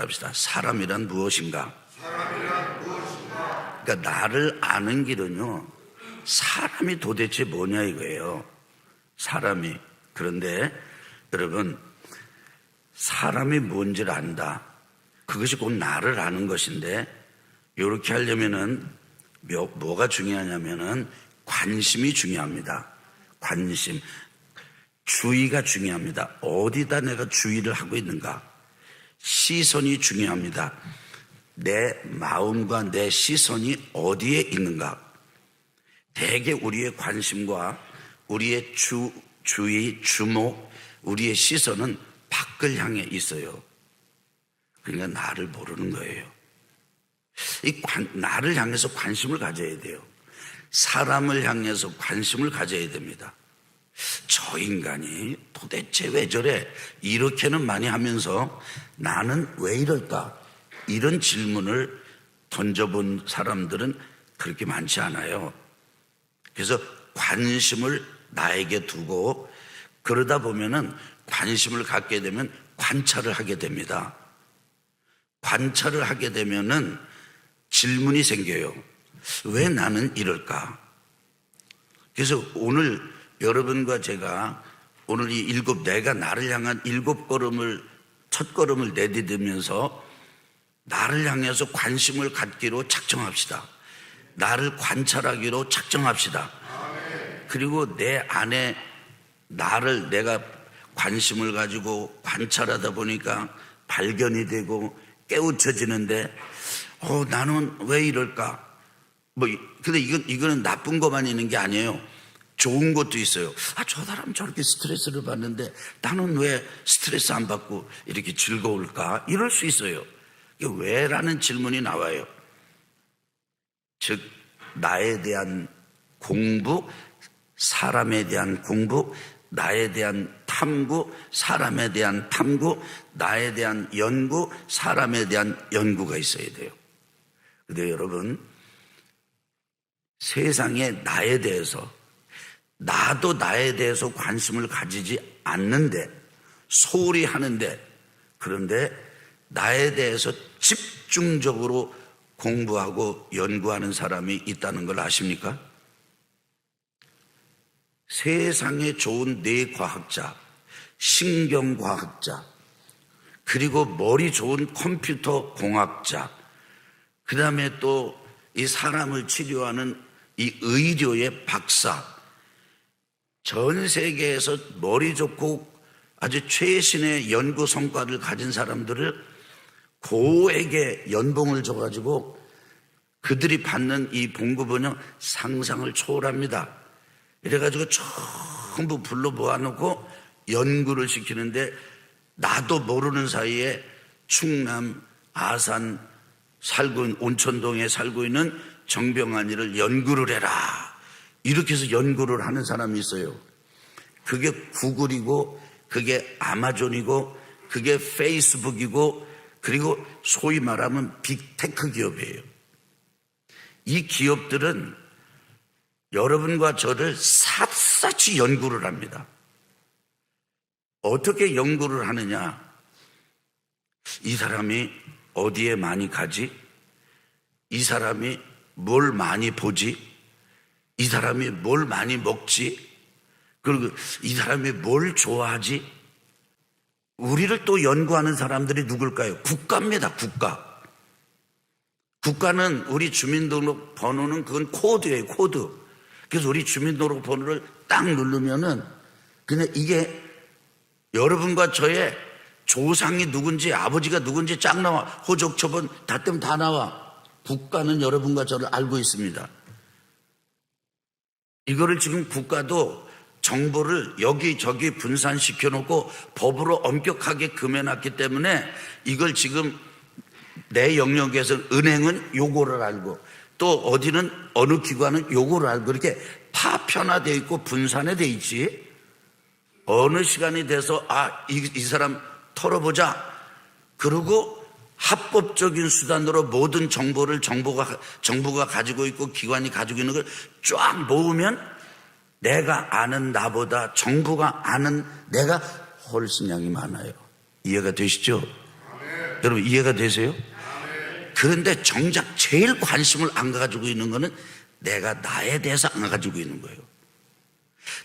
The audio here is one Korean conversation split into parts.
합시다. 사람이란 무엇인가? 그러니까 나를 아는 길은요, 사람이 도대체 뭐냐 이거예요. 사람이. 그런데 여러분, 사람이 뭔지를 안다. 그것이 곧 나를 아는 것인데, 이렇게 하려면은 뭐가 중요하냐면은 관심이 중요합니다. 관심. 주의가 중요합니다. 어디다 내가 주의를 하고 있는가? 시선이 중요합니다. 내 마음과 내 시선이 어디에 있는가? 대개 우리의 관심과 우리의 주의, 주목, 우리의 시선은 밖을 향해 있어요. 그러니까 나를 모르는 거예요. 나를 향해서 관심을 가져야 돼요. 사람을 향해서 관심을 가져야 됩니다. 저 인간이 도대체 왜 저래? 이렇게는 많이 하면서 나는 왜 이럴까? 이런 질문을 던져본 사람들은 그렇게 많지 않아요. 그래서 관심을 나에게 두고 그러다 보면은 관심을 갖게 되면 관찰을 하게 됩니다. 관찰을 하게 되면은 질문이 생겨요. 왜 나는 이럴까? 그래서 오늘 여러분과 제가 오늘 내가 나를 향한 7걸음을, 첫 걸음을 내디디면서 나를 향해서 관심을 갖기로 작정합시다. 나를 관찰하기로 작정합시다. 그리고 내 안에 나를 내가 관심을 가지고 관찰하다 보니까 발견이 되고 깨우쳐지는데 나는 왜 이럴까? 근데 이거는 나쁜 것만 있는 게 아니에요. 좋은 것도 있어요. 저 사람 저렇게 스트레스를 받는데 나는 왜 스트레스 안 받고 이렇게 즐거울까? 이럴 수 있어요. 왜라는 질문이 나와요. 즉, 나에 대한 공부, 사람에 대한 공부, 나에 대한 탐구, 사람에 대한 탐구, 나에 대한 연구, 사람에 대한 연구가 있어야 돼요. 근데 여러분, 세상에 나에 대해서, 나도 나에 대해서 관심을 가지지 않는데, 소홀히 하는데, 그런데 나에 대해서 집중적으로 공부하고 연구하는 사람이 있다는 걸 아십니까? 세상에 좋은 뇌과학자, 신경과학자, 그리고 머리 좋은 컴퓨터 공학자, 그 다음에 또 이 사람을 치료하는 이 의료의 박사, 전 세계에서 머리 좋고 아주 최신의 연구 성과를 가진 사람들을 고액의 연봉을 줘가지고 그들이 받는 이 봉급은요, 상상을 초월합니다. 이래가지고 전부 불러 모아놓고 연구를 시키는데 나도 모르는 사이에 충남, 아산, 온천동에 살고 있는 정병환이를 연구를 해라. 이렇게 해서 연구를 하는 사람이 있어요. 그게 구글이고, 그게 아마존이고, 그게 페이스북이고, 그리고 소위 말하면 빅테크 기업이에요. 이 기업들은 여러분과 저를 샅샅이 연구를 합니다. 어떻게 연구를 하느냐? 이 사람이 어디에 많이 가지? 이 사람이 뭘 많이 보지? 이 사람이 뭘 많이 먹지? 그리고 이 사람이 뭘 좋아하지? 우리를 또 연구하는 사람들이 누굴까요? 국가입니다. 국가. 국가는 우리 주민등록 번호는 그건 코드예요. 코드. 그래서 우리 주민등록 번호를 딱 누르면은 그냥 이게 여러분과 저의 조상이 누군지 아버지가 누군지 쫙 나와. 호적처분 다 뜨면 다 나와. 국가는 여러분과 저를 알고 있습니다. 이거를 지금 국가도 정보를 여기저기 분산시켜 놓고 법으로 엄격하게 금해놨기 때문에 이걸 지금 내 영역에서 은행은 요거를 알고 또 어디는 어느 기관은 요거를 알고 이렇게 파편화되어 있고 분산화되어 있지. 어느 시간이 돼서 이 사람 털어보자. 그리고 합법적인 수단으로 모든 정보를 정부가 가지고 있고 기관이 가지고 있는 걸 쫙 모으면 내가 아는 나보다 정부가 아는 내가 훨씬 양이 많아요. 이해가 되시죠? 여러분 이해가 되세요? 그런데 정작 제일 관심을 안 가지고 있는 거는 내가 나에 대해서 안 가지고 있는 거예요.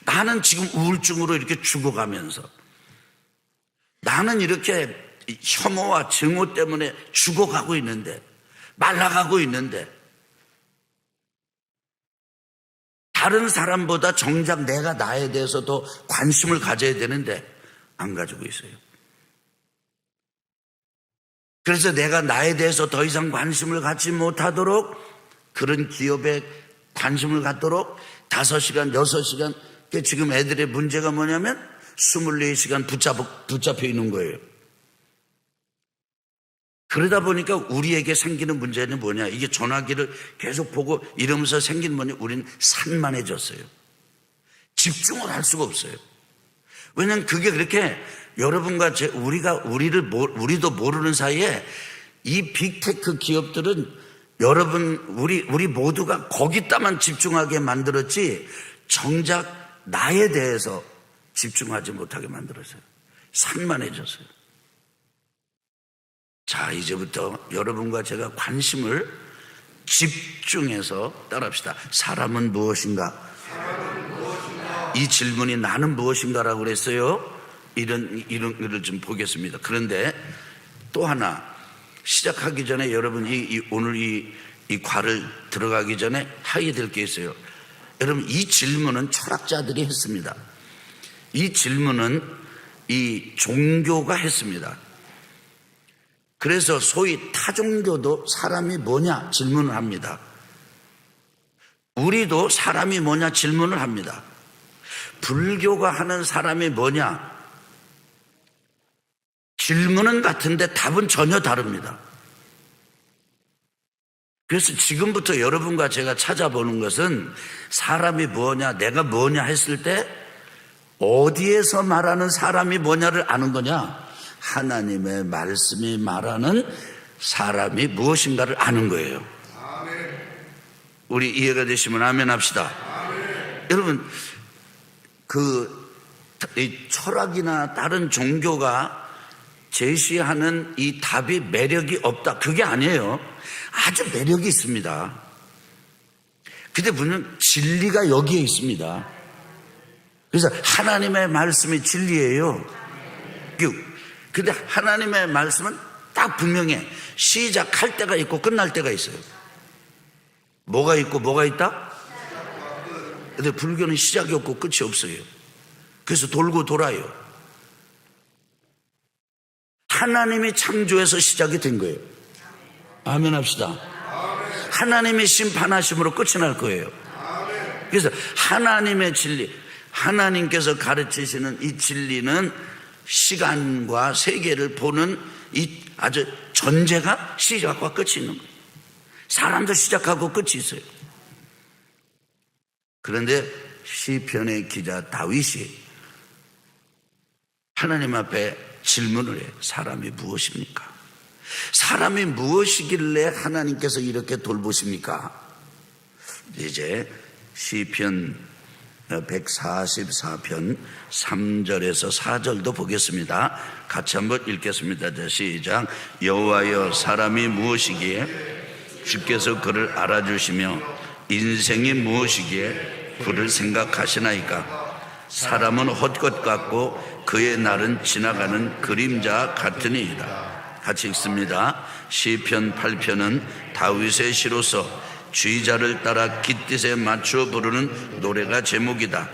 나는 지금 우울증으로 이렇게 죽어가면서, 나는 이렇게 혐오와 증오 때문에 죽어가고 있는데, 말라가고 있는데, 다른 사람보다 정작 내가 나에 대해서 더 관심을 가져야 되는데 안 가지고 있어요. 그래서 내가 나에 대해서 더 이상 관심을 갖지 못하도록, 그런 기업에 관심을 갖도록 5시간, 6시간, 지금 애들의 문제가 뭐냐면 24시간 붙잡혀 있는 거예요. 그러다 보니까 우리에게 생기는 문제는 뭐냐, 이게 전화기를 계속 보고 이러면서 생긴 뭐냐, 우리는 산만해졌어요. 집중을 할 수가 없어요. 왜냐하면 그게 그렇게 여러분과 우리도 모르는 사이에 이 빅테크 기업들은 우리 모두가 거기다만 집중하게 만들었지, 정작 나에 대해서 집중하지 못하게 만들었어요. 산만해졌어요. 자, 이제부터 여러분과 제가 관심을 집중해서 따라합시다. 사람은 무엇인가? 이 질문이 나는 무엇인가라고 그랬어요. 이런 글을 좀 보겠습니다. 그런데 또 하나, 시작하기 전에 여러분 오늘 이 과를 들어가기 전에 하게 될 게 있어요. 여러분, 이 질문은 철학자들이 했습니다. 이 질문은 이 종교가 했습니다. 그래서 소위 타종교도 사람이 뭐냐 질문을 합니다. 우리도 사람이 뭐냐 질문을 합니다. 불교가 하는 사람이 뭐냐 질문은 같은데 답은 전혀 다릅니다. 그래서 지금부터 여러분과 제가 찾아보는 것은 사람이 뭐냐, 내가 뭐냐 했을 때 어디에서 말하는 사람이 뭐냐를 아는 거냐, 하나님의 말씀이 말하는 사람이 무엇인가를 아는 거예요. 우리 이해가 되시면 아멘 합시다. 여러분, 이 철학이나 다른 종교가 제시하는 이 답이 매력이 없다, 그게 아니에요. 아주 매력이 있습니다. 근데 물론 진리가 여기에 있습니다. 그래서 하나님의 말씀이 진리예요. 근데 하나님의 말씀은 딱 분명해. 시작할 때가 있고 끝날 때가 있어요. 뭐가 있고 뭐가 있다? 근데 불교는 시작이 없고 끝이 없어요. 그래서 돌고 돌아요. 하나님이 창조해서 시작이 된 거예요. 아멘 합시다. 하나님이 심판하심으로 끝이 날 거예요. 그래서 하나님의 진리, 하나님께서 가르치시는 이 진리는 시간과 세계를 보는 이 아주 전제가 시작과 끝이 있는 거예요. 사람도 시작하고 끝이 있어요. 그런데 시편의 기자 다윗이 하나님 앞에 질문을 해요. 사람이 무엇입니까? 사람이 무엇이길래 하나님께서 이렇게 돌보십니까? 이제 시편 144편 3절에서 4절도 보겠습니다. 같이 한번 읽겠습니다. 자, 시작. 여호와여, 사람이 무엇이기에 주께서 그를 알아주시며 인생이 무엇이기에 그를 생각하시나이까? 사람은 헛것 같고 그의 날은 지나가는 그림자 같으니이다. 같이 읽습니다. 시편 8편은 다윗의 시로서 주의자를 따라 깃뜻에 맞추어 부르는 노래가 제목이다.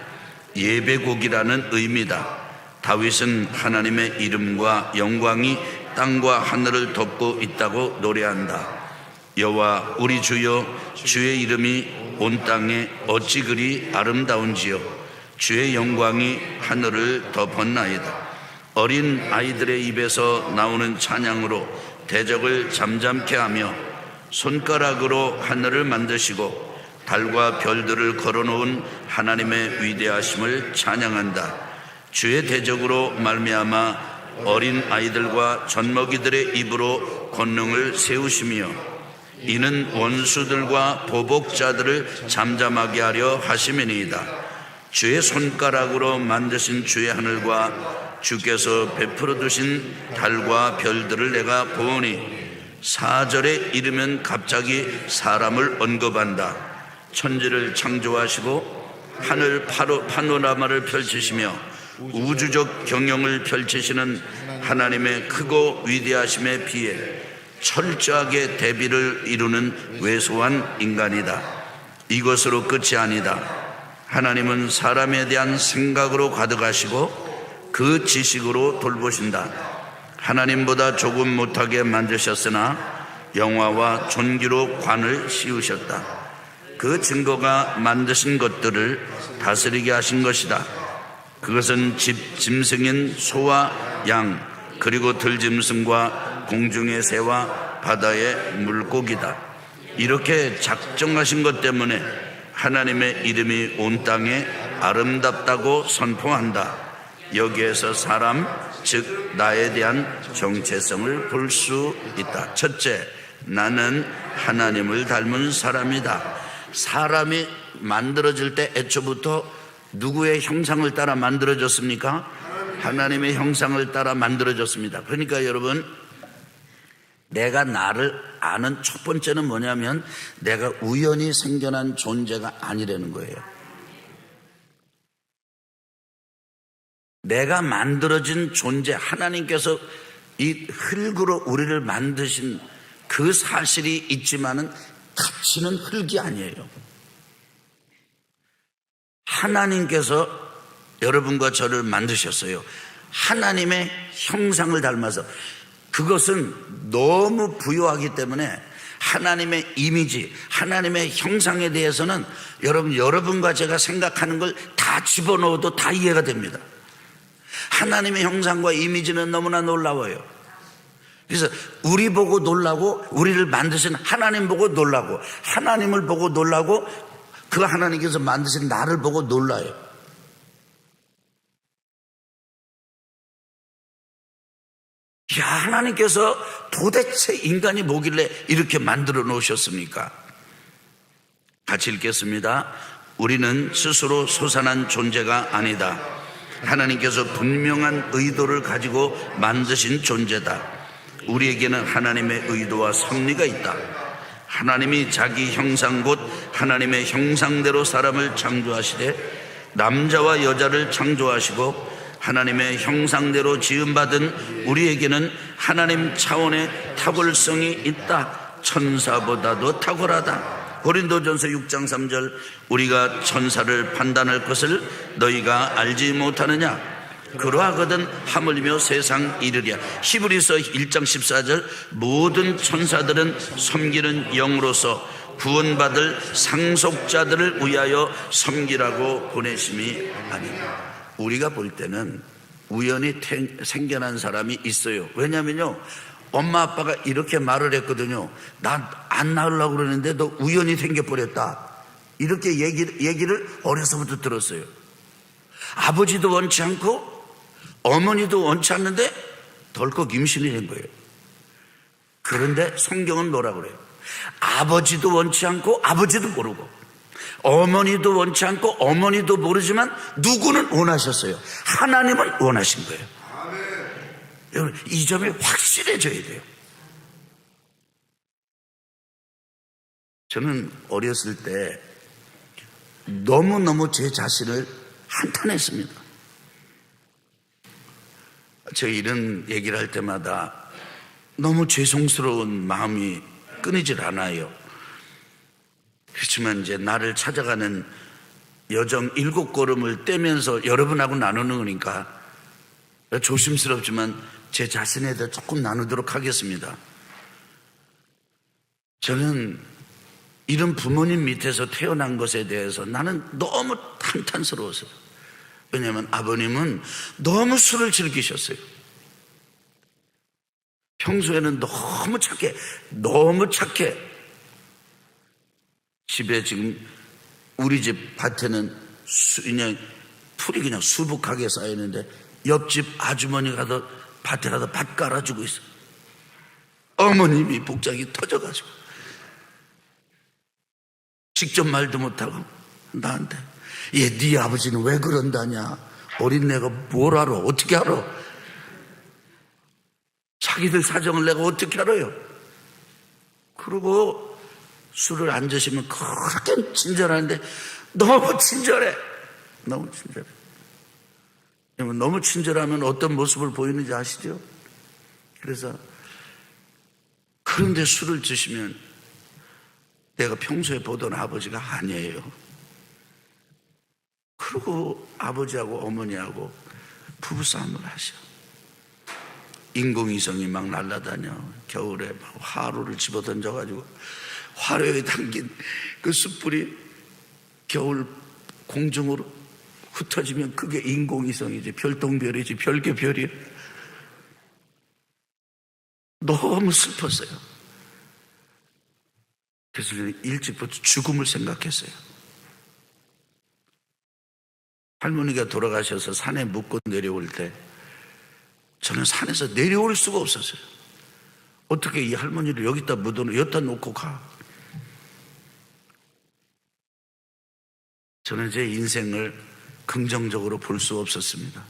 예배곡이라는 의미다. 다윗은 하나님의 이름과 영광이 땅과 하늘을 덮고 있다고 노래한다. 여호와 우리 주여, 주의 이름이 온 땅에 어찌 그리 아름다운지요. 주의 영광이 하늘을 덮었나이다. 어린 아이들의 입에서 나오는 찬양으로 대적을 잠잠케 하며 손가락으로 하늘을 만드시고 달과 별들을 걸어놓은 하나님의 위대하심을 찬양한다. 주의 대적으로 말미암아 어린 아이들과 젖먹이들의 입으로 권능을 세우시며 이는 원수들과 보복자들을 잠잠하게 하려 하심이니이다. 주의 손가락으로 만드신 주의 하늘과 주께서 베풀어 두신 달과 별들을 내가 보니 4절에 이르면 갑자기 사람을 언급한다. 천지를 창조하시고 하늘 파노라마를 펼치시며 우주적 경영을 펼치시는 하나님의 크고 위대하심에 비해 철저하게 대비를 이루는 왜소한 인간이다. 이것으로 끝이 아니다. 하나님은 사람에 대한 생각으로 가득하시고 그 지식으로 돌보신다. 하나님보다 조금 못하게 만드셨으나 영화와 존귀로 관을 씌우셨다. 그 증거가 만드신 것들을 다스리게 하신 것이다. 그것은 짐승인 소와 양, 그리고 들짐승과 공중의 새와 바다의 물고기다. 이렇게 작정하신 것 때문에 하나님의 이름이 온 땅에 아름답다고 선포한다. 여기에서 사람, 즉 나에 대한 정체성을 볼 수 있다. 첫째, 나는 하나님을 닮은 사람이다. 사람이 만들어질 때 애초부터 누구의 형상을 따라 만들어졌습니까? 하나님의 형상을 따라 만들어졌습니다. 그러니까 여러분, 내가 나를 아는 첫 번째는 뭐냐면 내가 우연히 생겨난 존재가 아니라는 거예요. 내가 만들어진 존재, 하나님께서 이 흙으로 우리를 만드신 그 사실이 있지만은 가치는 흙이 아니에요. 하나님께서 여러분과 저를 만드셨어요. 하나님의 형상을 닮아서. 그것은 너무 부유하기 때문에 하나님의 이미지, 하나님의 형상에 대해서는 여러분과 제가 생각하는 걸 다 집어넣어도 다 이해가 됩니다. 하나님의 형상과 이미지는 너무나 놀라워요. 그래서 우리 보고 놀라고, 우리를 만드신 하나님 보고 놀라고, 하나님을 보고 놀라고, 그 하나님께서 만드신 나를 보고 놀라요. 야, 하나님께서 도대체 인간이 뭐길래 이렇게 만들어 놓으셨습니까? 같이 읽겠습니다. 우리는 스스로 솟아난 존재가 아니다. 하나님께서 분명한 의도를 가지고 만드신 존재다. 우리에게는 하나님의 의도와 섭리가 있다. 하나님이 자기 형상 곧 하나님의 형상대로 사람을 창조하시되 남자와 여자를 창조하시고 하나님의 형상대로 지음받은 우리에게는 하나님 차원의 탁월성이 있다. 천사보다도 탁월하다. 고린도전서 6장 3절, 우리가 천사를 판단할 것을 너희가 알지 못하느냐? 그러하거든 하물며 세상 이르랴. 히브리서 1장 14절, 모든 천사들은 섬기는 영으로서 구원받을 상속자들을 위하여 섬기라고 보내심이 아니라. 우리가 볼 때는 우연히 생겨난 사람이 있어요. 왜냐면요, 엄마 아빠가 이렇게 말을 했거든요. 난 안 낳으려고 그러는데 너 우연히 생겨버렸다. 이렇게 얘기를 어려서부터 들었어요. 아버지도 원치 않고 어머니도 원치 않는데 덜컥 임신이 된 거예요. 그런데 성경은 뭐라 그래요? 아버지도 원치 않고 아버지도 모르고 어머니도 원치 않고 어머니도 모르지만 누구는 원하셨어요? 하나님은 원하신 거예요. 여러분, 이 점이 확실해져야 돼요. 저는 어렸을 때 너무너무 제 자신을 한탄했습니다. 제가 이런 얘기를 할 때마다 너무 죄송스러운 마음이 끊이질 않아요. 그렇지만 이제 나를 찾아가는 여정 7걸음을 떼면서 여러분하고 나누는 거니까 조심스럽지만 제 자신에 대해 조금 나누도록 하겠습니다. 저는 이런 부모님 밑에서 태어난 것에 대해서 나는 너무 한탄스러웠어요. 왜냐하면 아버님은 너무 술을 즐기셨어요. 평소에는 너무 착해. 집에 지금 우리 집 밭에는 그냥 풀이 그냥 수북하게 쌓이는데 옆집 아주머니 가서 밭에 가서 밭 깔아주고 있어. 어머님이 복장이 터져가지고 직접 말도 못하고 나한테, 얘 네 아버지는 왜 그런다냐, 어린 내가 뭘 알아? 어떻게 알아? 자기들 사정을 내가 어떻게 알아요? 그리고 술을 안 드시면 그렇게 친절한데 너무 친절해. 너무 친절해. 너무 친절하면 어떤 모습을 보이는지 아시죠? 그래서 그런데 술을 드시면 내가 평소에 보던 아버지가 아니에요. 그리고 아버지하고 어머니하고 부부싸움을 하셔. 인공위성이 막 날아다녀. 겨울에 막 화로를 집어던져가지고 화로에 담긴 그 숯불이 겨울 공중으로 흩어지면 그게 인공위성이지, 별똥별이지, 별개 별이야. 너무 슬펐어요. 그래서 일찍부터 죽음을 생각했어요. 할머니가 돌아가셔서 산에 묻고 내려올 때 저는 산에서 내려올 수가 없었어요. 어떻게 이 할머니를 여기다 여기다 놓고 가? 저는 제 인생을 긍정적으로 볼 수 없었습니다.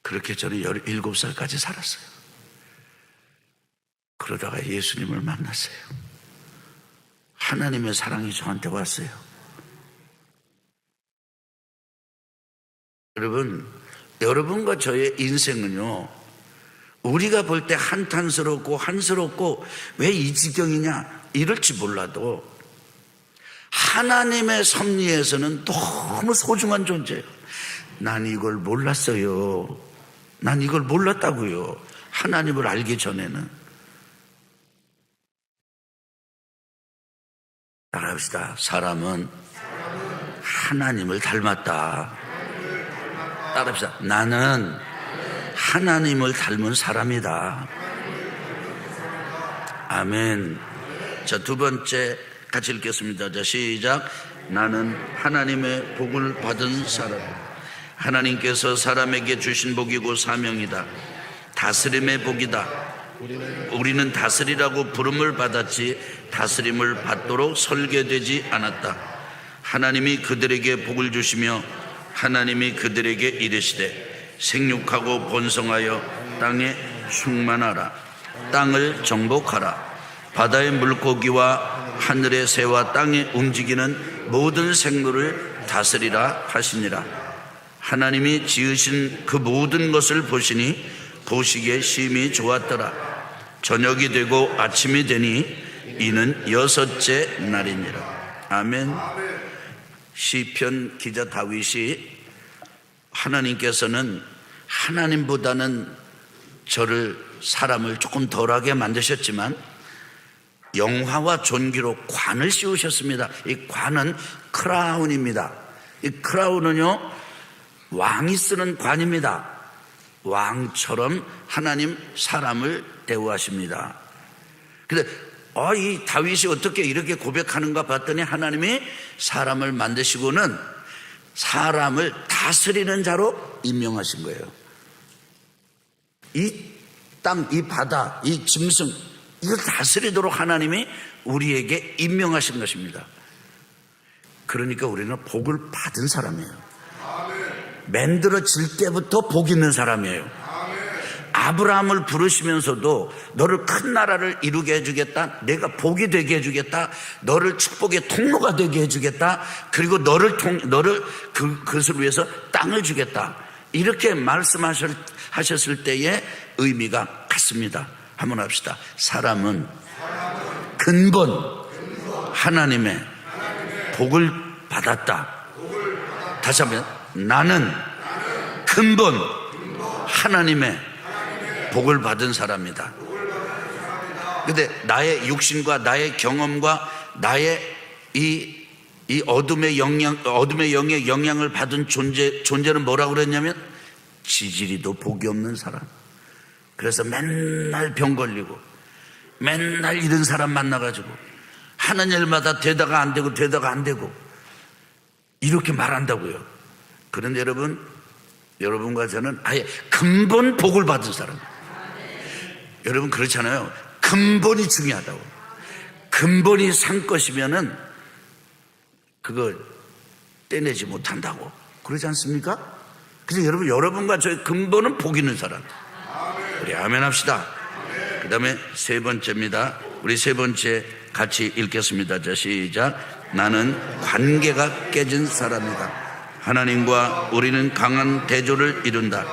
그렇게 저는 17살까지 살았어요. 그러다가 예수님을 만났어요. 하나님의 사랑이 저한테 왔어요. 여러분과 저의 인생은요, 우리가 볼 때 한탄스럽고 왜 이 지경이냐 이럴지 몰라도 하나님의 섭리에서는 너무 소중한 존재예요. 난 이걸 몰랐어요. 난 이걸 몰랐다고요. 하나님을 알기 전에는. 따라합시다. 사람은 하나님을 닮았다. 따라합시다. 나는 하나님을 닮은 사람이다. 아멘. 자, 두 번째 같이 읽겠습니다. 자, 시작. 나는 하나님의 복을 받은 사람. 하나님께서 사람에게 주신 복이고 사명이다. 다스림의 복이다. 우리는 다스리라고 부름을 받았지 다스림을 받도록 설계되지 않았다. 하나님이 그들에게 복을 주시며 하나님이 그들에게 이르시되 생육하고 번성하여 땅에 충만하라. 땅을 정복하라. 바다의 물고기와 하늘의 새와 땅에 움직이는 모든 생물을 다스리라 하시니라. 하나님이 지으신 그 모든 것을 보시니 보시기에 심히 좋았더라. 저녁이 되고 아침이 되니 이는 6째 날이니라. 아멘. 시편 기자 다윗이 하나님께서는 하나님보다는 사람을 조금 덜하게 만드셨지만 영화와 존귀로 관을 씌우셨습니다. 이 관은 크라운입니다. 이 크라운은요, 왕이 쓰는 관입니다. 왕처럼 하나님 사람을 대우하십니다. 근데 이 다윗이 어떻게 이렇게 고백하는가 봤더니 하나님이 사람을 만드시고는 사람을 다스리는 자로 임명하신 거예요. 이 땅, 이 바다, 이 짐승, 이걸 다스리도록 하나님이 우리에게 임명하신 것입니다. 그러니까 우리는 복을 받은 사람이에요. 만들어질 때부터 복 있는 사람이에요. 아브라함을 부르시면서도 너를 큰 나라를 이루게 해주겠다, 내가 복이 되게 해주겠다, 너를 축복의 통로가 되게 해주겠다, 그리고 그것을 위해서 땅을 주겠다, 이렇게 말씀하셨을 때의 의미가 같습니다. 한번 합시다. 사람은 근본 하나님의 복을 받았다. 다시 한번, 나는 근본 하나님의 복을 받은 사람이다. 근데 나의 육신과 나의 경험과 나의 이 어둠의 영의 영향을 받은 존재는 뭐라고 그랬냐면 지지리도 복이 없는 사람. 그래서 맨날 병 걸리고 맨날 이런 사람 만나가지고 하는 일마다 되다가 안 되고 이렇게 말한다고요. 그런데 여러분과 저는 아예 근본 복을 받은 사람. 여러분 그렇잖아요. 근본이 중요하다고. 근본이 산 것이면은 그거 떼내지 못한다고. 그러지 않습니까? 그래서 여러분과 저의 근본은 복 있는 사람. 우리 아멘 합시다. 그 다음에 세 번째입니다. 우리 세 번째 같이 읽겠습니다. 자, 시작. 나는 관계가 깨진 사람이다. 하나님과 우리는 강한 대조를 이룬다.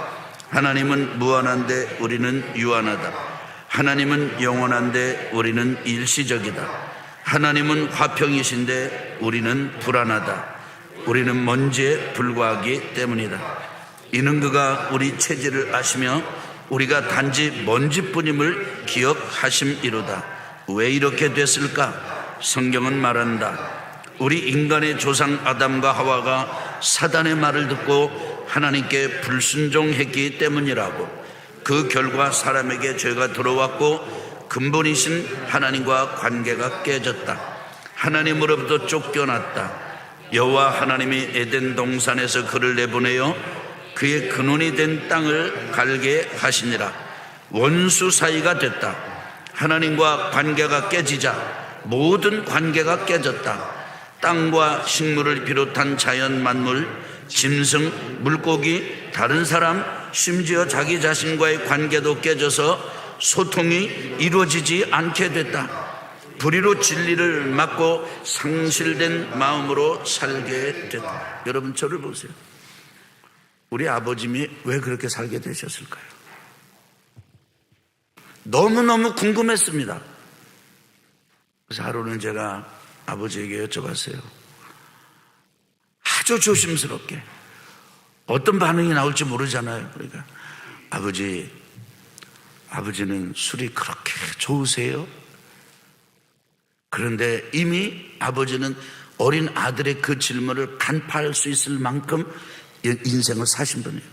하나님은 무한한데 우리는 유한하다. 하나님은 영원한데 우리는 일시적이다. 하나님은 화평이신데 우리는 불안하다. 우리는 먼지에 불과하기 때문이다. 이는 그가 우리 체질을 아시며 우리가 단지 먼지뿐임을 기억하심이로다. 왜 이렇게 됐을까? 성경은 말한다. 우리 인간의 조상 아담과 하와가 사단의 말을 듣고 하나님께 불순종했기 때문이라고. 그 결과 사람에게 죄가 들어왔고 근본이신 하나님과 관계가 깨졌다. 하나님으로부터 쫓겨났다. 여호와 하나님이 에덴 동산에서 그를 내보내어 그의 근원이 된 땅을 갈게 하시니라. 원수 사이가 됐다. 하나님과 관계가 깨지자 모든 관계가 깨졌다. 땅과 식물을 비롯한 자연 만물, 짐승, 물고기, 다른 사람, 심지어 자기 자신과의 관계도 깨져서 소통이 이루어지지 않게 됐다. 불의로 진리를 막고 상실된 마음으로 살게 됐다. 여러분, 저를 보세요. 우리 아버님이 왜 그렇게 살게 되셨을까요? 너무너무 궁금했습니다. 그래서 하루는 제가 아버지에게 여쭤봤어요. 아주 조심스럽게. 어떤 반응이 나올지 모르잖아요. 그러니까 아버지는 술이 그렇게 좋으세요? 그런데 이미 아버지는 어린 아들의 그 질문을 간파할 수 있을 만큼 인생을 사신 분이에요.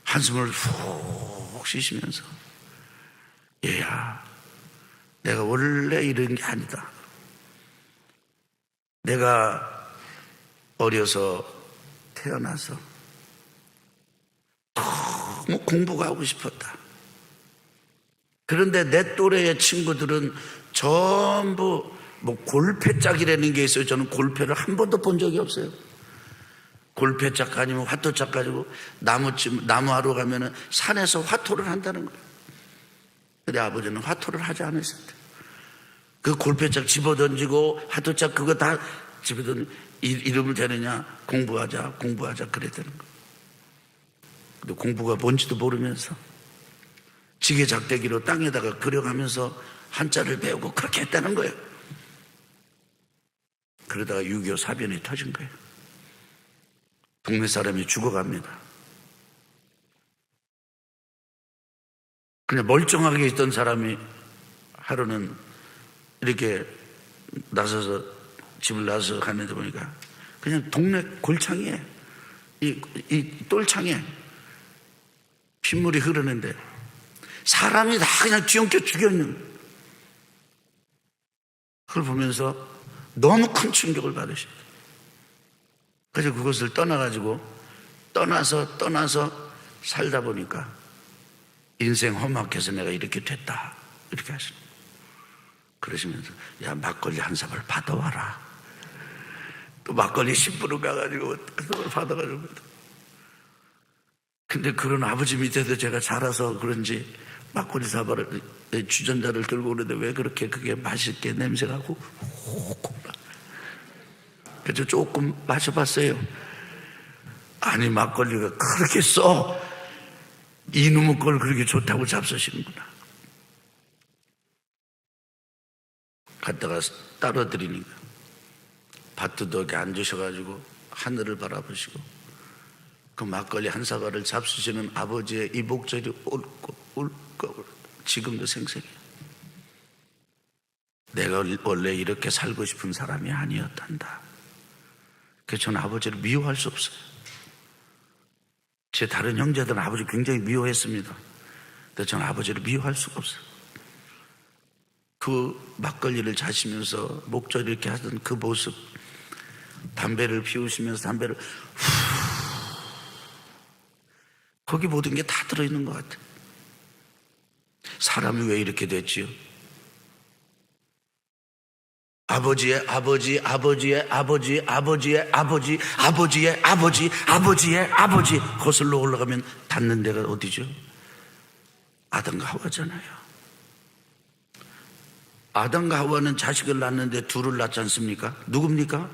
한숨을 푹 쉬시면서, 얘야, 내가 원래 이런 게 아니다. 내가 어려서 태어나서 너무 공부가 하고 싶었다. 그런데 내 또래의 친구들은 전부 골패짝이라는 게 있어요. 저는 골패를 한 번도 본 적이 없어요. 골패짝 아니면 화토짝 가지고 나무하러 가면은 산에서 화토를 한다는 거예요. 근데 아버지는 화토를 하지 않으셨대요. 그 골패짝 집어던지고 화토짝 그거 다 집어던지고 이름을 대느냐? 공부하자 그랬다는 거예요. 근데 공부가 뭔지도 모르면서 지게작대기로 땅에다가 그려가면서 한자를 배우고 그렇게 했다는 거예요. 그러다가 6.25 사변이 터진 거예요. 동네 사람이 죽어갑니다. 그냥 멀쩡하게 있던 사람이 하루는 이렇게 집을 나서서 갔는데 보니까 그냥 동네 골창에 이 똘창에 핏물이 흐르는데 사람이 다 그냥 뒤엉켜 죽여있는, 그걸 보면서 너무 큰 충격을 받으셨어요. 그래서 그것을 떠나서 살다 보니까 인생 험악해서 내가 이렇게 됐다, 이렇게 하시는 거예요. 그러시면서, 야, 막걸리 한 사발 받아와라. 또 막걸리 10분을 가가지고 한 사발 받아가지고. 근데 그런 아버지 밑에서 제가 자라서 그런지 막걸리 사발을, 주전자를 들고 오는데 왜 그렇게 그게 맛있게 냄새가 나고 그래서 조금 마셔봤어요. 아니, 막걸리가 그렇게 써 이놈의 걸 그렇게 좋다고 잡수시는구나. 갔다가 따라드리니까 밭두덕에 앉으셔가지고 하늘을 바라보시고 그 막걸리 한 사발을 잡수시는 아버지의 이 목소리 울컥 지금도 생생해요. 내가 원래 이렇게 살고 싶은 사람이 아니었단다. 그래서 저는 아버지를 미워할 수 없어요. 제 다른 형제들은 아버지 굉장히 미워했습니다. 근데 저는 아버지를 미워할 수가 없어요. 그 막걸리를 자시면서 목젖 이렇게 하던 그 모습, 담배를 피우시면서 담배를 거기 모든 게 다 들어있는 것 같아요. 사람이 왜 이렇게 됐지요? 아버지의 아버지, 아버지의 아버지, 아버지의 아버지, 아버지의 아버지, 아버지의 아버지 거슬러 올라가면 닿는 데가 어디죠? 아담과 하와잖아요. 아담과 하와는 자식을 낳는데 둘을 낳지 않습니까? 누굽니까?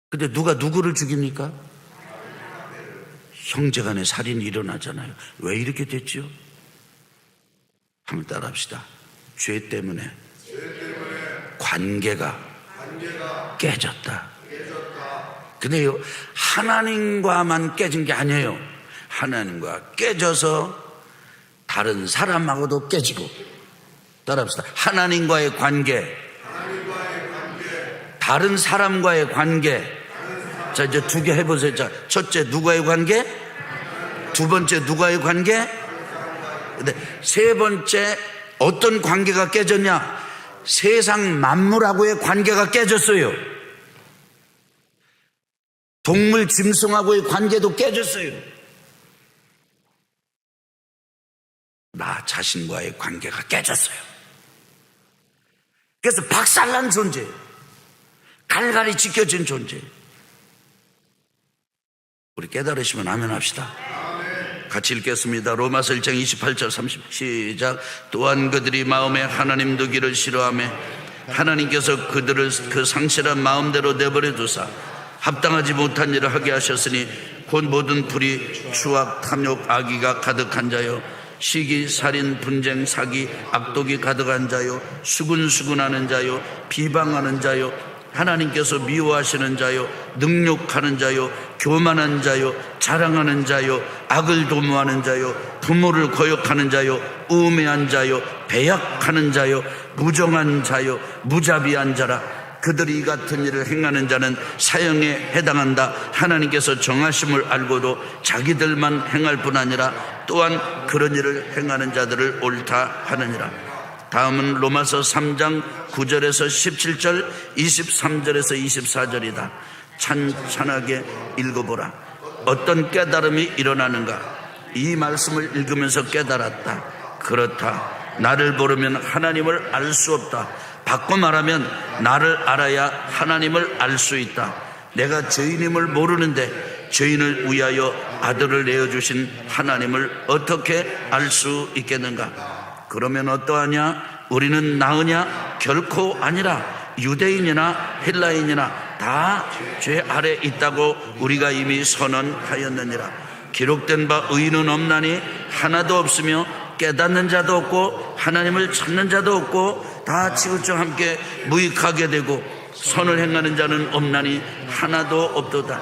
근데 누가 누구를 죽입니까? 형제간에 살인이 일어나잖아요. 왜 이렇게 됐죠? 한번 따라합시다. 죄 때문에 관계가 깨졌다. 근데요, 하나님과만 깨진 게 아니에요. 하나님과 깨져서 다른 사람하고도 깨지고. 따라합시다. 하나님과의 관계, 다른 사람과의 관계. 자, 이제 두 개 해보세요. 자, 첫째 누구와의 관계? 두 번째 누구와의 관계? 근데 세 번째 어떤 관계가 깨졌냐? 세상 만물하고의 관계가 깨졌어요. 동물 짐승하고의 관계도 깨졌어요. 나 자신과의 관계가 깨졌어요. 그래서 박살난 존재, 갈갈이 지켜진 존재. 우리 깨달으시면 아멘 합시다. 같이 읽겠습니다. 로마서 1장 28절 30 시작. 또한 그들이 마음에 하나님 두기를 싫어하며 하나님께서 그들을 그 상실한 마음대로 내버려 두사 합당하지 못한 일을 하게 하셨으니 곧 모든 불의, 추악, 탐욕, 악의가 가득한 자요, 시기, 살인, 분쟁, 사기, 악독이 가득한 자요, 수근수근하는 자요, 비방하는 자요, 하나님께서 미워하시는 자요, 능욕하는 자요, 교만한 자요, 자랑하는 자요, 악을 도모하는 자요, 부모를 거역하는 자요, 우매한 자요, 배약하는 자요, 무정한 자요, 무자비한 자라. 그들이 이 같은 일을 행하는 자는 사형에 해당한다. 하나님께서 정하심을 알고도 자기들만 행할 뿐 아니라 또한 그런 일을 행하는 자들을 옳다 하느니라. 다음은 로마서 3장 9절에서 17절, 23절에서 24절이다. 찬찬하게 읽어보라. 어떤 깨달음이 일어나는가? 이 말씀을 읽으면서 깨달았다. 그렇다. 나를 모르면 하나님을 알 수 없다. 바꿔 말하면 나를 알아야 하나님을 알 수 있다. 내가 죄인임을 모르는데 죄인을 위하여 아들을 내어주신 하나님을 어떻게 알 수 있겠는가? 그러면 어떠하냐? 우리는 나으냐? 결코 아니라 유대인이나 헬라인이나 다 죄 아래 있다고 우리가 이미 선언하였느니라. 기록된 바 의인은 없나니 하나도 없으며 깨닫는 자도 없고 하나님을 찾는 자도 없고 다 지구촌 함께 무익하게 되고 선을 행하는 자는 없나니 하나도 없도다.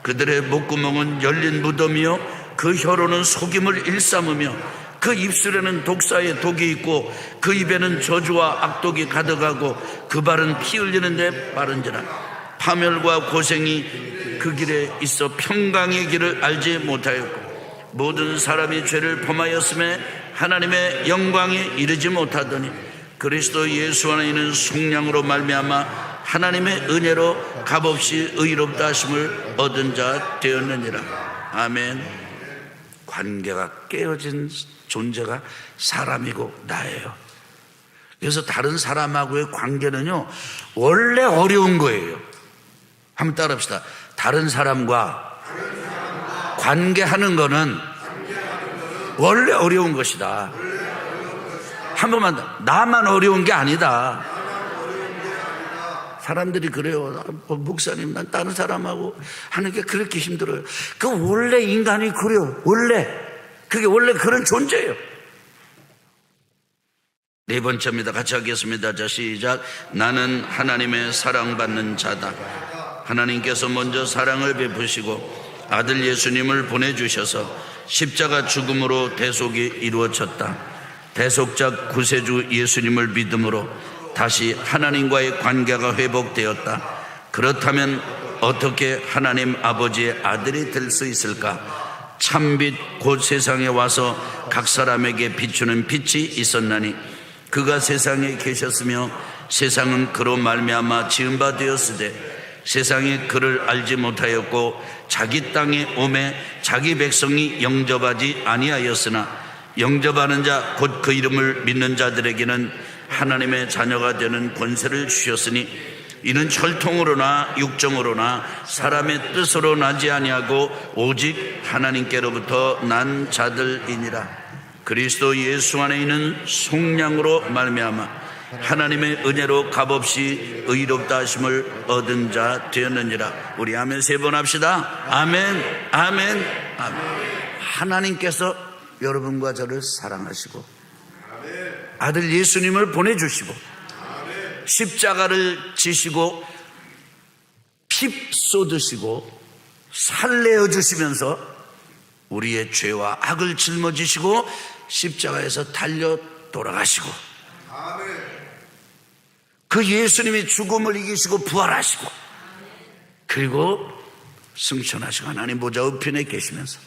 그들의 목구멍은 열린 무덤이요 그 혀로는 속임을 일삼으며 그 입술에는 독사의 독이 있고 그 입에는 저주와 악독이 가득하고 그 발은 피 흘리는데 빠른지라. 파멸과 고생이 그 길에 있어 평강의 길을 알지 못하였고 모든 사람이 죄를 범하였음에 하나님의 영광에 이르지 못하더니 그리스도 예수 안에 있는 속량으로 말미암아 하나님의 은혜로 값없이 의롭다 하심을 얻은 자 되었느니라. 아멘. 관계가 깨어진 존재가 사람이고 나예요. 그래서 다른 사람하고의 관계는요 원래 어려운 거예요. 한번 따라합시다. 다른 사람과 관계하는 거는 원래 어려운 것이다. 한 번만 더. 나만 어려운 게 아니다. 사람들이 그래요. 목사님, 난 다른 사람하고 하는 게 그렇게 힘들어요. 그 원래 인간이 그래요. 원래. 그게 원래 그런 존재예요. 네 번째입니다. 같이 하겠습니다. 자, 시작. 나는 하나님의 사랑받는 자다. 하나님께서 먼저 사랑을 베푸시고 아들 예수님을 보내주셔서 십자가 죽음으로 대속이 이루어졌다. 대속자 구세주 예수님을 믿음으로 다시 하나님과의 관계가 회복되었다. 그렇다면 어떻게 하나님 아버지의 아들이 될 수 있을까? 참빛 곧 세상에 와서 각 사람에게 비추는 빛이 있었나니 그가 세상에 계셨으며 세상은 그로 말미암아 지은 바 되었으되 세상이 그를 알지 못하였고 자기 땅에 오매 자기 백성이 영접하지 아니하였으나 영접하는 자 곧 그 이름을 믿는 자들에게는 하나님의 자녀가 되는 권세를 주셨으니 이는 혈통으로나 육정으로나 사람의 뜻으로 나지 아니하고 오직 하나님께로부터 난 자들이니라. 그리스도 예수 안에 있는 속량으로 말미암아 하나님의 은혜로 값없이 의롭다 하심을 얻은 자 되었느니라. 우리 아멘 3번 합시다. 아멘, 아멘, 아멘. 하나님께서 여러분과 저를 사랑하시고 아들 예수님을 보내주시고 십자가를 지시고 피 쏟으시고 살내어 주시면서 우리의 죄와 악을 짊어지시고 십자가에서 달려 돌아가시고 그 예수님이 죽음을 이기시고 부활하시고 그리고 승천하시고 하나님 보좌 우편에 계시면서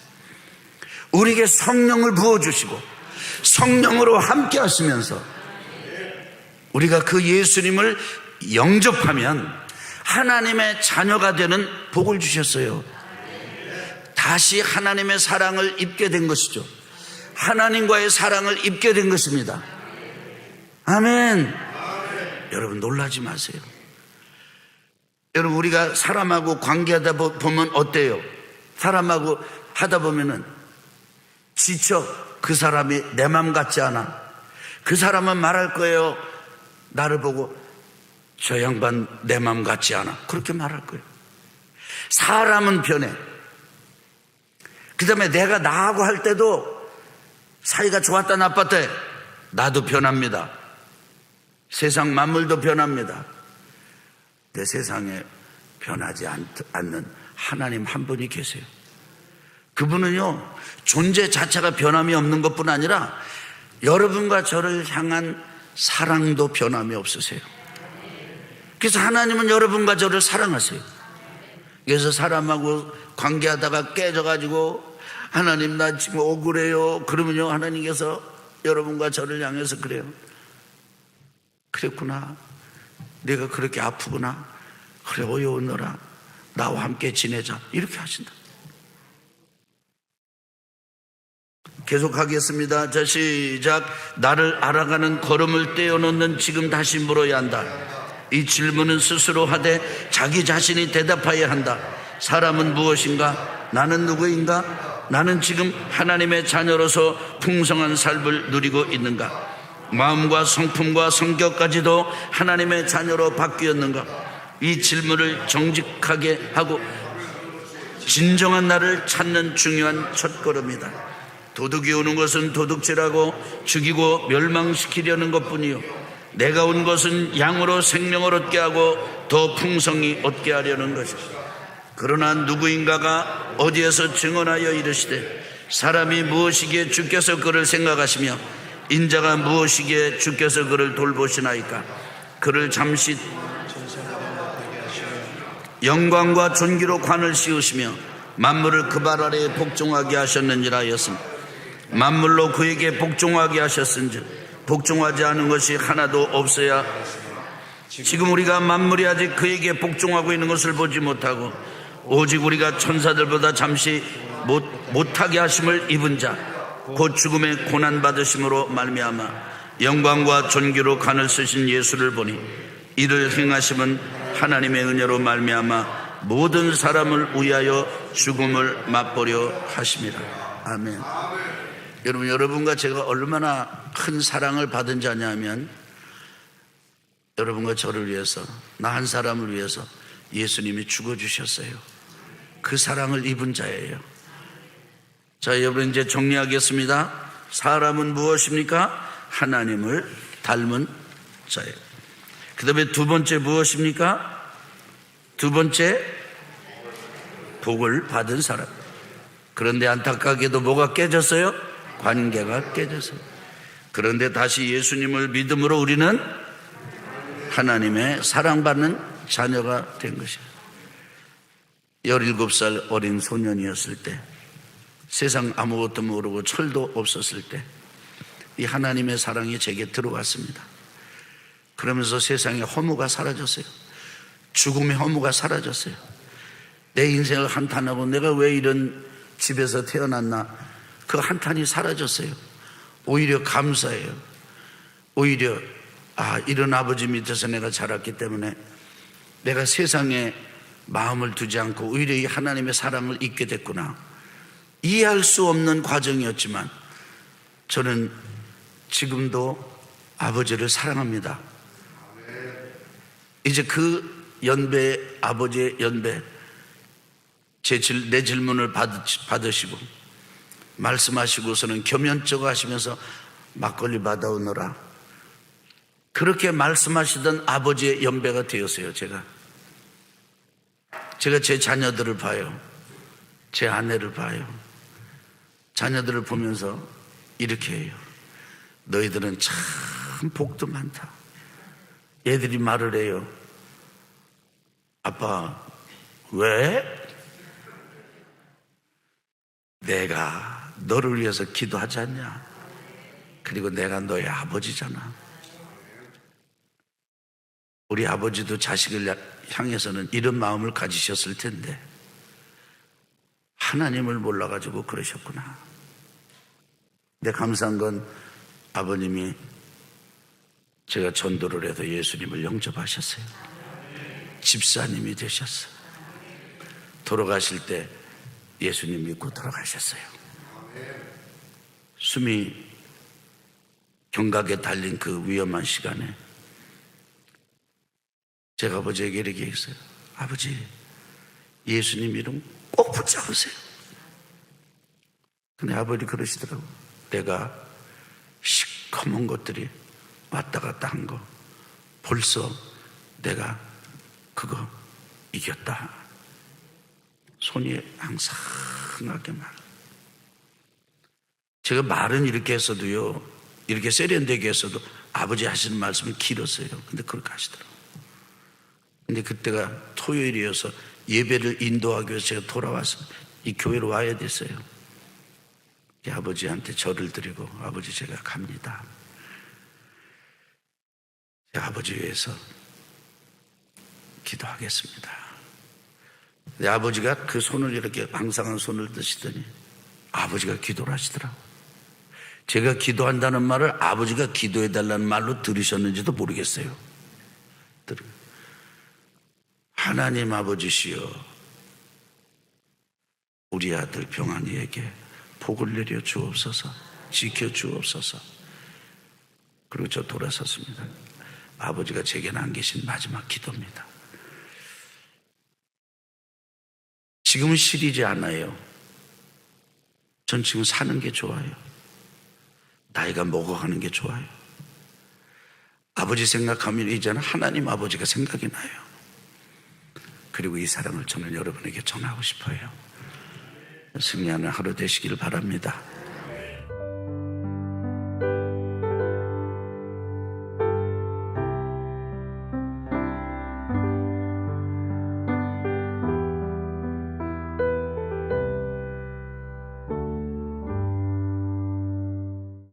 우리에게 성령을 부어주시고 성령으로 함께 하시면서 우리가 그 예수님을 영접하면 하나님의 자녀가 되는 복을 주셨어요. 다시 하나님의 사랑을 입게 된 것이죠. 하나님과의 사랑을 입게 된 것입니다. 아멘. 여러분 놀라지 마세요. 여러분 우리가 사람하고 관계하다 보면 어때요? 사람하고 하다 보면은 지쳐. 그 사람이 내 맘 같지 않아. 그 사람은 말할 거예요. 나를 보고 저 양반 내 맘 같지 않아. 그렇게 말할 거예요. 사람은 변해. 그 다음에 내가 나하고 할 때도 사이가 좋았다 나빴다 나도 변합니다. 세상 만물도 변합니다. 내 세상에 변하지 않는 하나님 한 분이 계세요. 그분은요 존재 자체가 변함이 없는 것뿐 아니라 여러분과 저를 향한 사랑도 변함이 없으세요. 그래서 하나님은 여러분과 저를 사랑하세요. 그래서 사람하고 관계하다가 깨져가지고 하나님 나 지금 억울해요 그러면요 하나님께서 여러분과 저를 향해서 그래요. 그랬구나. 내가 그렇게 아프구나. 그래 어여운너라. 나와 함께 지내자. 이렇게 하신다. 계속하겠습니다. 자 시작. 나를 알아가는 걸음을 떼어놓는 지금 다시 물어야 한다. 이 질문은 스스로 하되 자기 자신이 대답해야 한다. 사람은 무엇인가? 나는 누구인가? 나는 지금 하나님의 자녀로서 풍성한 삶을 누리고 있는가? 마음과 성품과 성격까지도 하나님의 자녀로 바뀌었는가? 이 질문을 정직하게 하고 진정한 나를 찾는 중요한 첫걸음이다. 도둑이 오는 것은 도둑질하고 죽이고 멸망시키려는 것뿐이요 내가 온 것은 양으로 생명을 얻게 하고 더 풍성히 얻게 하려는 것이다. 그러나 누구인가가 어디에서 증언하여 이르시되 사람이 무엇이기에 주께서 그를 생각하시며 인자가 무엇이기에 주께서 그를 돌보시나이까. 그를 잠시 영광과 존귀로 관을 씌우시며 만물을 그 발 아래에 복종하게 하셨느니라 하였습니다. 만물로 그에게 복종하게 하셨은즉 복종하지 않은 것이 하나도 없어야. 지금 우리가 만물이 아직 그에게 복종하고 있는 것을 보지 못하고 오직 우리가 천사들보다 잠시 못하게 하심을 입은 자 곧 죽음의 고난받으심으로 말미암아 영광과 존귀로 간을 쓰신 예수를 보니 이를 행하심은 하나님의 은혜로 말미암아 모든 사람을 위하여 죽음을 맛보려 하심이라. 아멘. 여러분, 여러분과 제가 얼마나 큰 사랑을 받은 자냐면 여러분과 저를 위해서, 나 한 사람을 위해서 예수님이 죽어주셨어요. 그 사랑을 입은 자예요. 자, 여러분 이제 정리하겠습니다. 사람은 무엇입니까? 하나님을 닮은 자예요. 그 다음에 두 번째 무엇입니까? 두 번째, 복을 받은 사람. 그런데 안타깝게도 뭐가 깨졌어요? 관계가 깨졌어요. 그런데 다시 예수님을 믿음으로 우리는 하나님의 사랑받는 자녀가 된 것이에요. 17살 어린 소년이었을 때, 세상 아무것도 모르고 철도 없었을 때 이 하나님의 사랑이 제게 들어왔습니다. 그러면서 세상의 허무가 사라졌어요. 죽음의 허무가 사라졌어요. 내 인생을 한탄하고 내가 왜 이런 집에서 태어났나, 그 한탄이 사라졌어요. 오히려 감사해요. 오히려 이런 아버지 밑에서 내가 자랐기 때문에 내가 세상에 마음을 두지 않고 오히려 이 하나님의 사랑을 잊게 됐구나. 이해할 수 없는 과정이었지만 저는 지금도 아버지를 사랑합니다. 이제 그 연배, 아버지의 연배, 내 질문을 받으시고 말씀하시고서는 겸연쩍어 하시면서 막걸리 받아오너라, 그렇게 말씀하시던 아버지의 연배가 되었어요. 제가 제 자녀들을 봐요. 제 아내를 봐요. 자녀들을 보면서 이렇게 해요. 너희들은 참 복도 많다. 얘들이 말을 해요. 아빠, 왜? 내가 너를 위해서 기도하지 않냐? 그리고 내가 너의 아버지잖아. 우리 아버지도 자식을 향해서는 이런 마음을 가지셨을 텐데 하나님을 몰라가지고 그러셨구나. 근데 감사한 건 아버님이 제가 전도를 해서 예수님을 영접하셨어요. 집사님이 되셨어요. 돌아가실 때 예수님 믿고 돌아가셨어요. 숨이 경각에 달린 그 위험한 시간에 제가 아버지에게 이렇게 했어요. 아버지, 예수님 이름 꼭 붙잡으세요. 근데 아버지 그러시더라고. 내가 시커먼 것들이 왔다 갔다 한 거 벌써 내가 그거 이겼다. 손이 항상하게 말. 제가 말은 이렇게 했어도요, 이렇게 세련되게 했어도 아버지 하시는 말씀은 길었어요. 근데 그렇게 하시더라고요. 근데 그때가 토요일이어서 예배를 인도하기 위해서 제가 돌아와서 이 교회로 와야 됐어요. 아버지한테 절을 드리고, 아버지 제가 갑니다. 제가 아버지 위해서 기도하겠습니다. 근데 아버지가 그 손을 이렇게 방상한 손을 드시더니 아버지가 기도를 하시더라고요. 제가 기도한다는 말을 아버지가 기도해달라는 말로 들으셨는지도 모르겠어요. 하나님 아버지시여, 우리 아들 병환이에게 복을 내려 주옵소서, 지켜 주옵소서. 그리고 저 돌아섰습니다. 아버지가 제게 남기신 마지막 기도입니다. 지금은 시리지 않아요. 전 지금 사는 게 좋아요. 나이가 먹어가는 게 좋아요. 아버지 생각하면 이제는 하나님 아버지가 생각이 나요. 그리고 이 사랑을 저는 여러분에게 전하고 싶어요. 승리하는 하루 되시길 바랍니다.